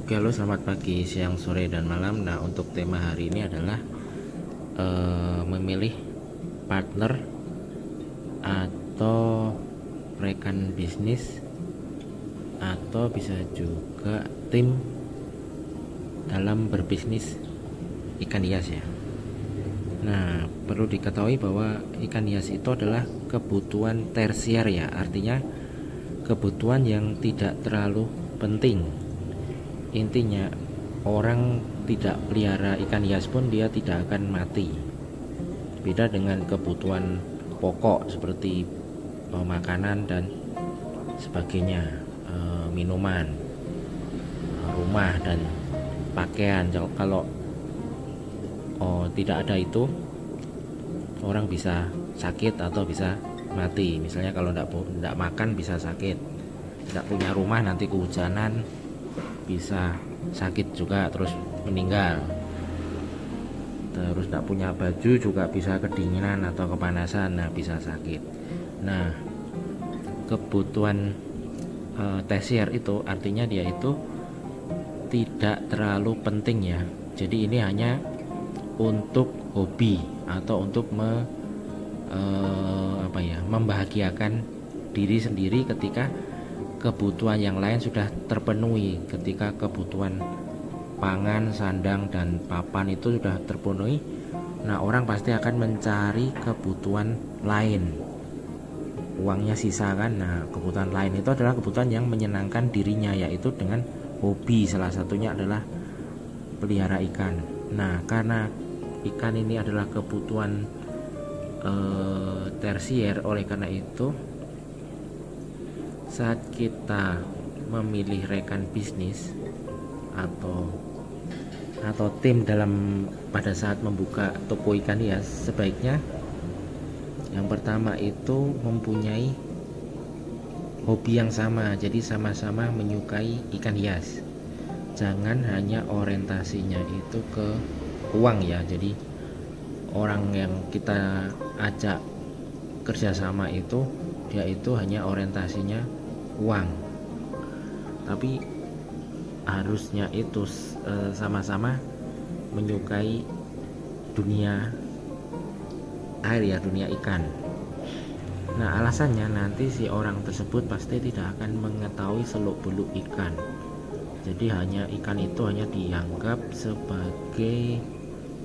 Oke, halo, selamat pagi, siang, sore, dan malam. Nah, untuk tema hari ini adalah memilih partner atau rekan bisnis, atau bisa juga tim dalam berbisnis ikan hias ya. Nah, perlu diketahui bahwa ikan hias itu adalah kebutuhan tersier ya, artinya kebutuhan yang tidak terlalu penting. Intinya, orang tidak pelihara ikan hias pun dia tidak akan mati. Beda dengan kebutuhan pokok seperti makanan dan sebagainya, minuman, rumah dan pakaian. Kalau tidak ada itu, orang bisa sakit atau bisa mati. Misalnya kalau tidak makan bisa sakit, tidak punya rumah nanti kehujanan bisa sakit juga terus meninggal, terus tidak punya baju juga bisa kedinginan atau kepanasan, nah bisa sakit. Nah, kebutuhan tersier itu artinya dia itu tidak terlalu penting ya, jadi ini hanya untuk hobi atau untuk membahagiakan diri sendiri ketika kebutuhan yang lain sudah terpenuhi. Ketika kebutuhan pangan, sandang, dan papan itu sudah terpenuhi, nah orang pasti akan mencari kebutuhan lain. Uangnya sisa kan, nah kebutuhan lain itu adalah kebutuhan yang menyenangkan dirinya, yaitu dengan hobi. Salah satunya adalah pelihara ikan. Nah, karena ikan ini adalah kebutuhan tersier, oleh karena itu saat kita memilih rekan bisnis atau tim pada saat membuka toko ikan hias, sebaiknya yang pertama itu mempunyai hobi yang sama, jadi sama-sama menyukai ikan hias. Jangan hanya orientasinya itu ke uang ya, jadi orang yang kita ajak kerjasama itu dia itu hanya orientasinya uang, tapi harusnya itu sama-sama menyukai dunia air ya, dunia ikan. Nah, alasannya nanti si orang tersebut pasti tidak akan mengetahui seluk-beluk ikan, jadi hanya ikan itu hanya dianggap sebagai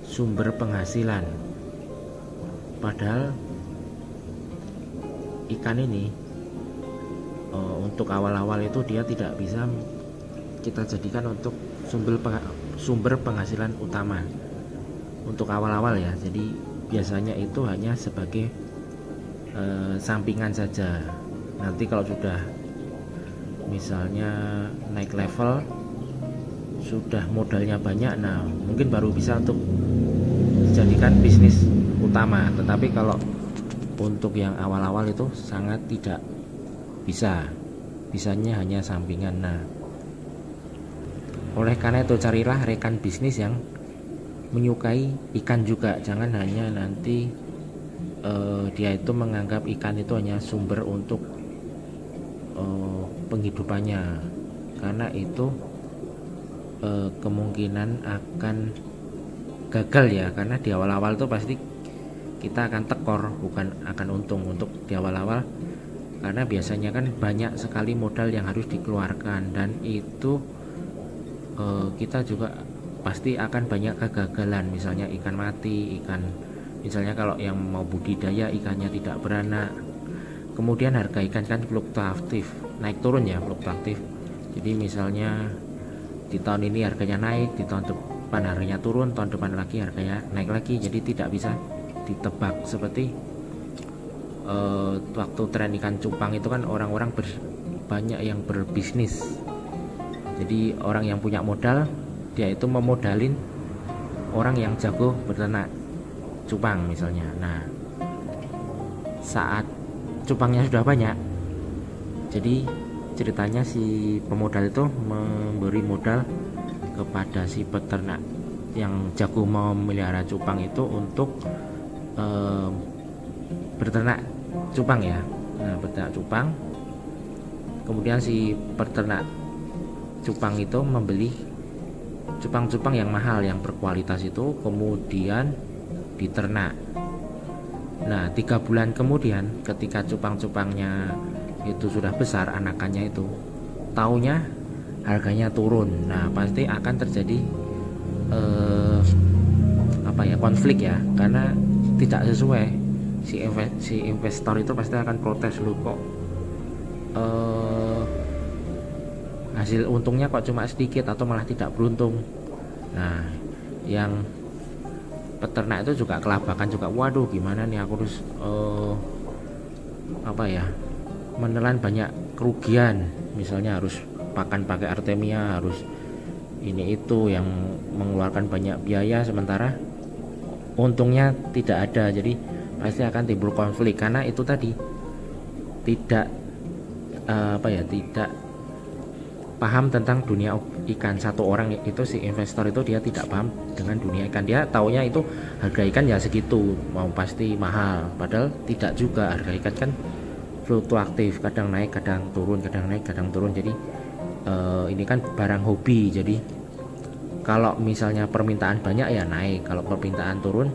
sumber penghasilan, padahal ikan ini untuk awal-awal itu dia tidak bisa kita jadikan untuk sumber penghasilan utama untuk awal-awal ya. Jadi biasanya itu hanya sebagai sampingan saja. Nanti kalau sudah misalnya naik level, sudah modalnya banyak, nah mungkin baru bisa untuk dijadikan bisnis utama. Tetapi kalau untuk yang awal-awal itu sangat tidak bisa, bisanya hanya sampingan. Nah, oleh karena itu carilah rekan bisnis yang menyukai ikan juga. Jangan hanya nanti dia itu menganggap ikan itu hanya sumber untuk penghidupannya, karena itu kemungkinan akan gagal ya, karena di awal-awal itu pasti kita akan tekor, bukan akan untung untuk di awal-awal, karena biasanya kan banyak sekali modal yang harus dikeluarkan, dan itu kita juga pasti akan banyak kegagalan. Misalnya ikan mati, misalnya kalau yang mau budidaya ikannya tidak beranak, kemudian harga ikan kan fluktuatif, naik turun ya, fluktuatif. Jadi misalnya di tahun ini harganya naik, di tahun depan harganya turun, tahun depan lagi harganya naik lagi, jadi tidak bisa ditebak. Seperti waktu tren ikan cupang itu kan orang-orang banyak yang berbisnis. Jadi orang yang punya modal, dia itu memodalin orang yang jago berternak cupang misalnya. Nah, saat cupangnya sudah banyak, jadi ceritanya si pemodal itu memberi modal kepada si peternak yang jago memelihara cupang itu untuk berternak cupang ya. Nah, berternak cupang, kemudian si peternak cupang itu membeli cupang-cupang yang mahal yang berkualitas itu kemudian diternak. Nah 3 bulan kemudian ketika cupang-cupangnya itu sudah besar, anakannya itu taunya harganya turun. Nah pasti akan terjadi konflik ya, karena tidak sesuai. Si investor itu pasti akan protes, lu kok hasil untungnya kok cuma sedikit atau malah tidak beruntung. Nah yang peternak itu juga kelabakan juga, waduh gimana nih aku harus menelan banyak kerugian, misalnya harus pakan pakai Artemia, harus ini itu yang mengeluarkan banyak biaya, sementara untungnya tidak ada. Jadi pasti akan timbul konflik karena itu tadi tidak tidak paham tentang dunia ikan. Satu orang itu, si investor itu, dia tidak paham dengan dunia ikan. Dia taunya itu harga ikan ya segitu, mau pasti mahal, padahal tidak juga. Harga ikan kan fluktuatif, kadang naik kadang turun, kadang naik kadang turun. Jadi ini kan barang hobi, jadi kalau misalnya permintaan banyak ya naik, kalau permintaan turun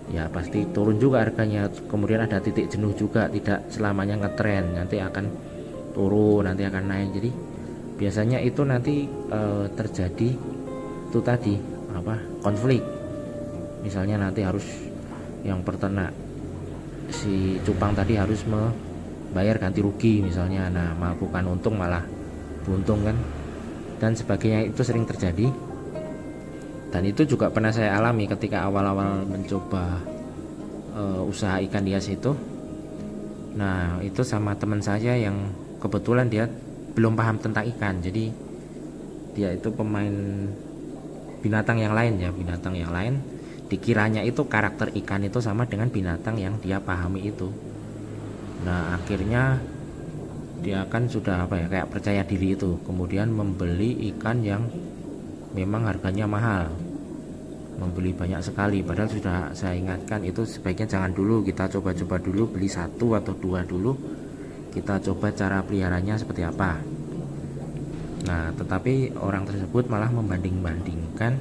ya pasti turun juga harganya. Kemudian ada titik jenuh juga, tidak selamanya ngetren, nanti akan turun, nanti akan naik. Jadi biasanya itu nanti terjadi itu tadi konflik. Misalnya nanti harus yang peternak si cupang tadi harus membayar ganti rugi misalnya, nah bukan untung malah buntung kan, dan sebagainya. Itu sering terjadi, dan itu juga pernah saya alami ketika awal-awal mencoba usaha ikan hias itu. Nah itu sama teman saya yang kebetulan dia belum paham tentang ikan, jadi dia itu pemain binatang yang lain ya, binatang yang lain. Dikiranya itu karakter ikan itu sama dengan binatang yang dia pahami itu. Nah akhirnya dia kan sudah kayak percaya diri itu, kemudian membeli ikan yang memang harganya mahal, membeli banyak sekali. Padahal sudah saya ingatkan itu sebaiknya jangan dulu, kita coba-coba dulu, beli 1 atau 2 dulu, kita coba cara peliharanya seperti apa. Nah tetapi orang tersebut malah membanding-bandingkan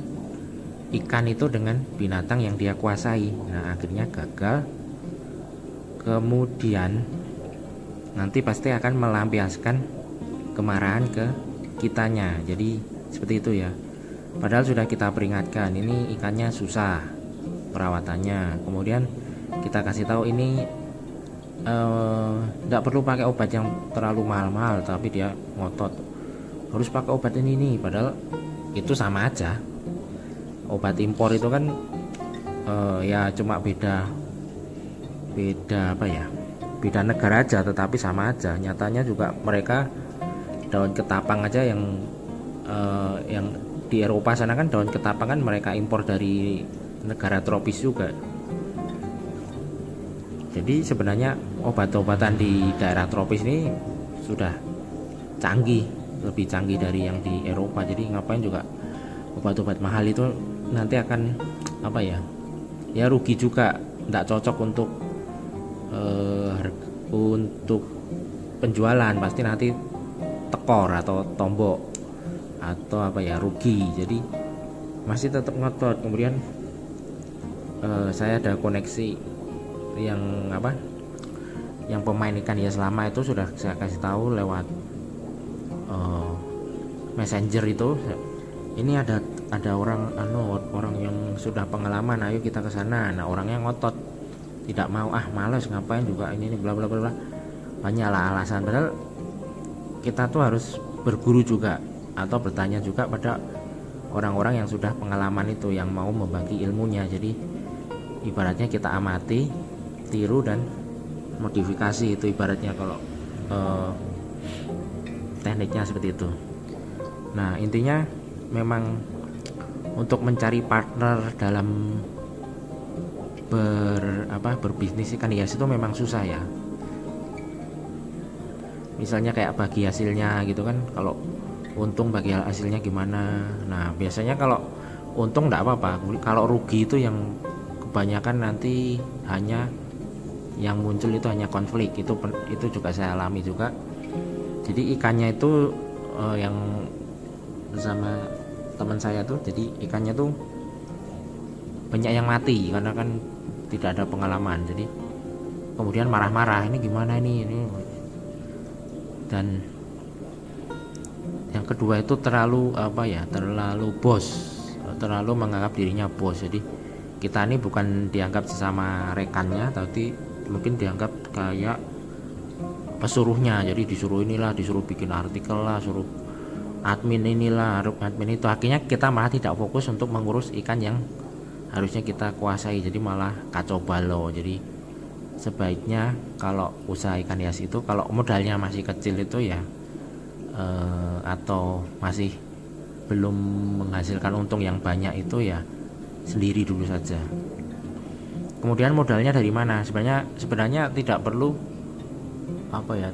ikan itu dengan binatang yang dia kuasai. Nah akhirnya gagal, kemudian nanti pasti akan melampiaskan kemarahan ke kitanya. Jadi seperti itu ya, padahal sudah kita peringatkan ini ikannya susah perawatannya, kemudian kita kasih tahu ini tidak perlu pakai obat yang terlalu mahal-mahal, tapi dia ngotot harus pakai obat ini. Padahal itu sama aja, obat impor itu kan ya cuma beda beda negara aja, tetapi sama aja. Nyatanya juga mereka daun ketapang aja yang di Eropa sana kan, daun ketapang kan mereka impor dari negara tropis juga. Jadi sebenarnya obat-obatan di daerah tropis ini sudah canggih, lebih canggih dari yang di Eropa. Jadi ngapain juga obat-obat mahal itu nanti akan ya rugi juga, tidak cocok untuk penjualan, pasti nanti tekor atau tombok atau rugi. Jadi masih tetap ngotot. Kemudian saya ada koneksi yang pemain ikan hias lama itu, sudah saya kasih tahu lewat messenger itu, ini ada orang yang sudah pengalaman, ayo kita ke sana. Nah orangnya ngotot, tidak mau, malas ngapain juga ini bla bla bla, banyaklah alasan. Padahal kita tuh harus berguru juga atau bertanya juga pada orang-orang yang sudah pengalaman itu, yang mau membagi ilmunya. Jadi ibaratnya kita amati, tiru, dan modifikasi. Itu ibaratnya kalau tekniknya seperti itu. Nah intinya memang untuk mencari partner dalam berbisnis ikan hias itu memang susah ya. Misalnya kayak bagi hasilnya gitu kan, kalau untung bagi hasilnya gimana. Nah biasanya kalau untung enggak apa-apa, kalau rugi itu yang kebanyakan nanti hanya yang muncul itu hanya konflik. Itu juga saya alami juga. Jadi ikannya itu yang sama teman saya tuh, jadi ikannya tuh banyak yang mati karena kan tidak ada pengalaman. Jadi kemudian marah-marah, ini gimana ini. Dan yang kedua itu terlalu terlalu bos, terlalu menganggap dirinya bos. Jadi kita ini bukan dianggap sesama rekannya, tapi mungkin dianggap kayak pesuruhnya. Jadi disuruh inilah, disuruh bikin artikel lah, suruh admin inilah, admin itu. Akhirnya kita malah tidak fokus untuk mengurus ikan yang harusnya kita kuasai, jadi malah kacau balau. Jadi sebaiknya kalau usaha ikan hias itu, kalau modalnya masih kecil itu ya atau masih belum menghasilkan untung yang banyak itu ya sendiri dulu saja. Kemudian modalnya dari mana? Sebenarnya tidak perlu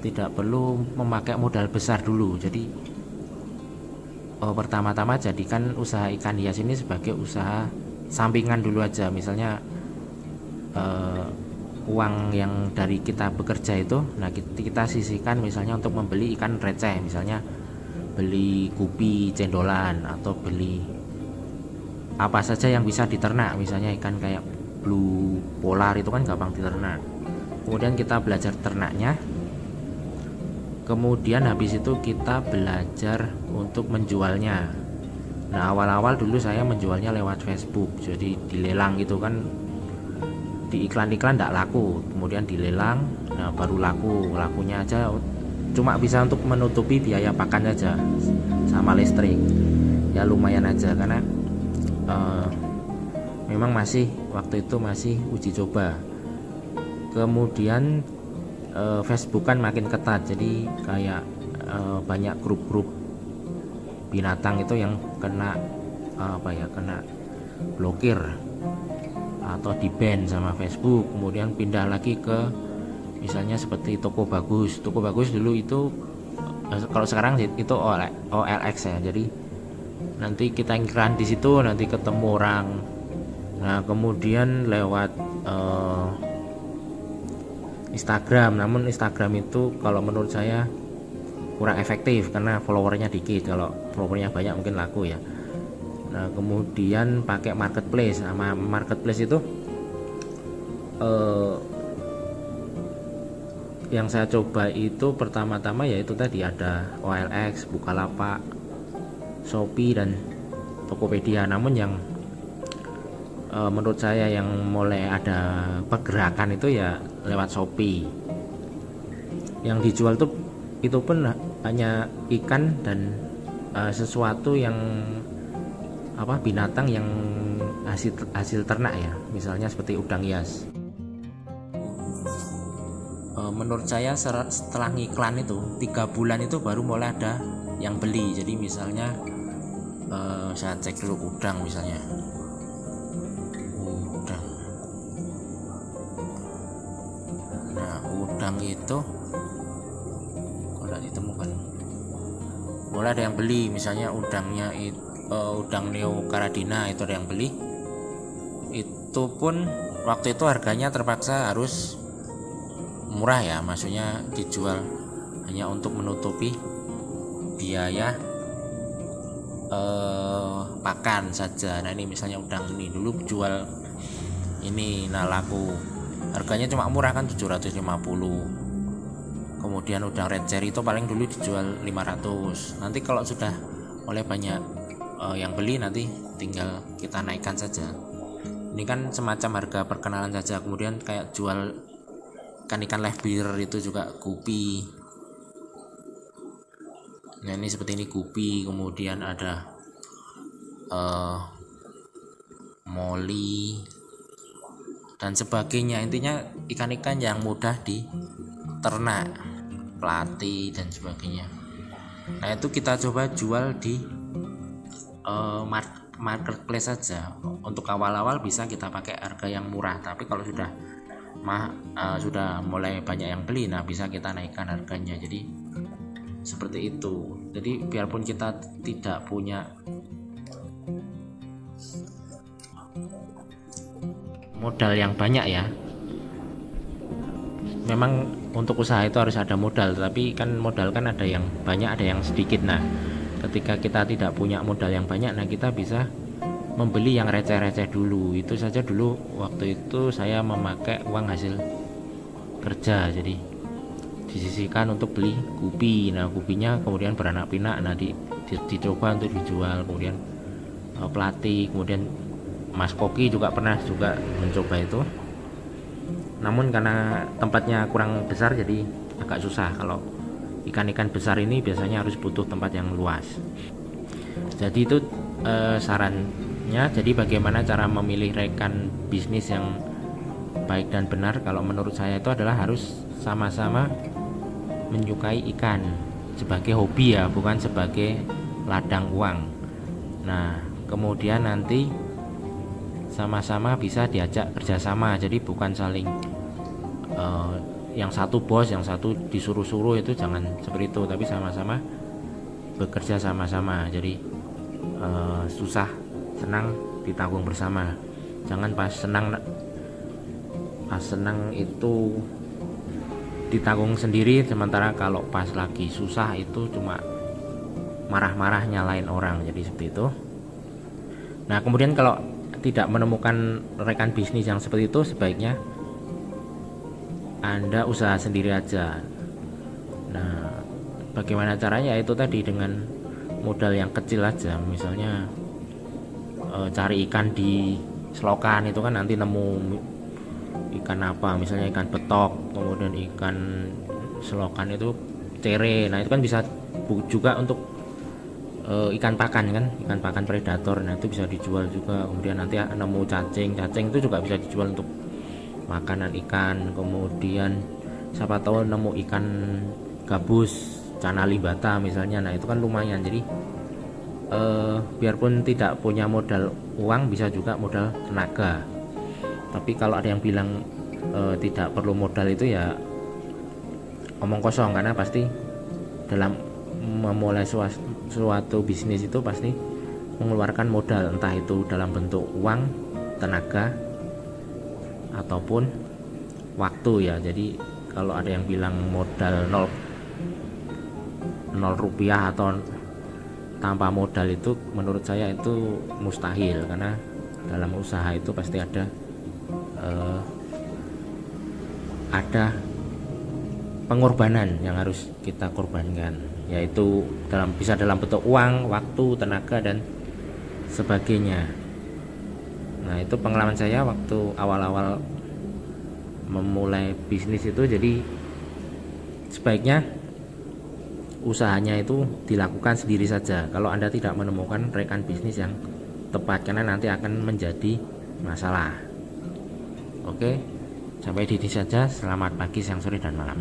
tidak perlu memakai modal besar dulu. Jadi pertama-tama jadikan usaha ikan hias ini sebagai usaha sampingan dulu aja. Misalnya uang yang dari kita bekerja itu, nah kita sisihkan misalnya untuk membeli ikan receh, misalnya beli gupi cendolan atau beli apa saja yang bisa diternak, misalnya ikan kayak blue polar itu kan gampang diternak. Kemudian kita belajar ternaknya, kemudian habis itu kita belajar untuk menjualnya. Nah awal-awal dulu saya menjualnya lewat Facebook, jadi dilelang gitu kan, di iklan-iklan tidak laku, kemudian dilelang, nah baru lakunya aja cuma bisa untuk menutupi biaya pakan saja sama listrik, ya lumayan aja karena memang waktu itu masih uji coba. Kemudian Facebook kan makin ketat, jadi kayak banyak grup-grup binatang itu yang kena kena blokir atau di ban sama Facebook. Kemudian pindah lagi ke misalnya seperti Toko Bagus dulu itu, kalau sekarang itu OLX ya. Jadi nanti kita iklan di situ, nanti ketemu orang. Nah kemudian lewat Instagram, namun Instagram itu kalau menurut saya kurang efektif karena followernya dikit. Kalau followernya banyak mungkin laku ya. Nah kemudian pakai marketplace. Sama marketplace itu yang saya coba itu pertama-tama yaitu tadi ada OLX, Bukalapak, Shopee dan Tokopedia. Namun yang menurut saya yang mulai ada pergerakan itu ya lewat Shopee. Yang dijual tuh itu pun hanya ikan dan sesuatu yang binatang yang hasil ternak ya, misalnya seperti udang hias. Menurut saya setelah ngiklan itu 3 bulan itu baru mulai ada yang beli. Jadi misalnya saya cek dulu udang, misalnya udang. Nah udang itu kalau ditemukan mulai ada yang beli, misalnya udangnya itu udang Neo Caradina itu ada yang beli. Itu pun waktu itu harganya terpaksa harus murah ya, maksudnya dijual hanya untuk menutupi biaya pakan saja. Nah ini misalnya udang ini dulu jual ini, nah laku, harganya cuma murah kan 750. Kemudian udang red cherry itu paling dulu dijual 500. Nanti kalau sudah mulai banyak yang beli, nanti tinggal kita naikkan saja. Ini kan semacam harga perkenalan saja. Kemudian kayak jual ikan live beer itu juga gupi. Nah ini seperti ini gupi. Kemudian ada moli dan sebagainya. Intinya ikan-ikan yang mudah diternak, pelati dan sebagainya. Nah itu kita coba jual di marketplace saja. Untuk awal-awal bisa kita pakai harga yang murah, tapi kalau sudah mulai banyak yang beli, nah bisa kita naikkan harganya. Jadi seperti itu. Jadi biarpun kita tidak punya modal yang banyak ya, memang untuk usaha itu harus ada modal, tapi kan modal kan ada yang banyak ada yang sedikit. Nah ketika kita tidak punya modal yang banyak, nah kita bisa membeli yang receh-receh dulu. Itu saja dulu waktu itu saya memakai uang hasil kerja, jadi disisihkan untuk beli kupi. Nah kupinya kemudian beranak pinak, nah dicoba untuk dijual. Kemudian pelati, kemudian Mas Koki juga pernah juga mencoba itu, namun karena tempatnya kurang besar jadi agak susah. Kalau ikan-ikan besar ini biasanya harus butuh tempat yang luas. Jadi itu sarannya. Jadi bagaimana cara memilih rekan bisnis yang baik dan benar? Kalau menurut saya itu adalah harus sama-sama menyukai ikan sebagai hobi ya, bukan sebagai ladang uang. Nah kemudian nanti sama-sama bisa diajak kerjasama, jadi bukan saling yang satu bos, yang satu disuruh-suruh, itu jangan seperti itu, tapi sama-sama bekerja sama-sama. Jadi susah senang ditanggung bersama. Jangan pas senang itu ditanggung sendiri, sementara kalau pas lagi susah itu cuma marah-marah nyalain orang. Jadi seperti itu. Nah kemudian kalau tidak menemukan rekan bisnis yang seperti itu, sebaiknya Anda usaha sendiri aja. Nah bagaimana caranya? Itu tadi dengan modal yang kecil aja. Misalnya cari ikan di selokan, itu kan nanti nemu ikan apa, misalnya ikan betok, kemudian ikan selokan itu cere. Nah itu kan bisa juga untuk ikan pakan kan, ikan pakan predator. Nah itu bisa dijual juga. Kemudian nanti nemu cacing itu juga bisa dijual untuk makanan ikan. Kemudian siapa tahu nemu ikan gabus, cana limbata misalnya. Nah itu kan lumayan. Jadi biarpun tidak punya modal uang, bisa juga modal tenaga. Tapi kalau ada yang bilang tidak perlu modal, itu ya omong kosong, karena pasti dalam memulai suatu bisnis itu pasti mengeluarkan modal, entah itu dalam bentuk uang, tenaga, ataupun waktu ya. Jadi kalau ada yang bilang modal 0 rupiah atau tanpa modal, itu menurut saya itu mustahil, karena dalam usaha itu pasti ada pengorbanan yang harus kita korbankan, yaitu bisa dalam bentuk uang, waktu, tenaga, dan sebagainya. Nah itu pengalaman saya waktu awal-awal memulai bisnis itu. Jadi sebaiknya usahanya itu dilakukan sendiri saja kalau Anda tidak menemukan rekan bisnis yang tepat, karena nanti akan menjadi masalah. Oke, sampai di sini saja. Selamat pagi, siang, sore, dan malam.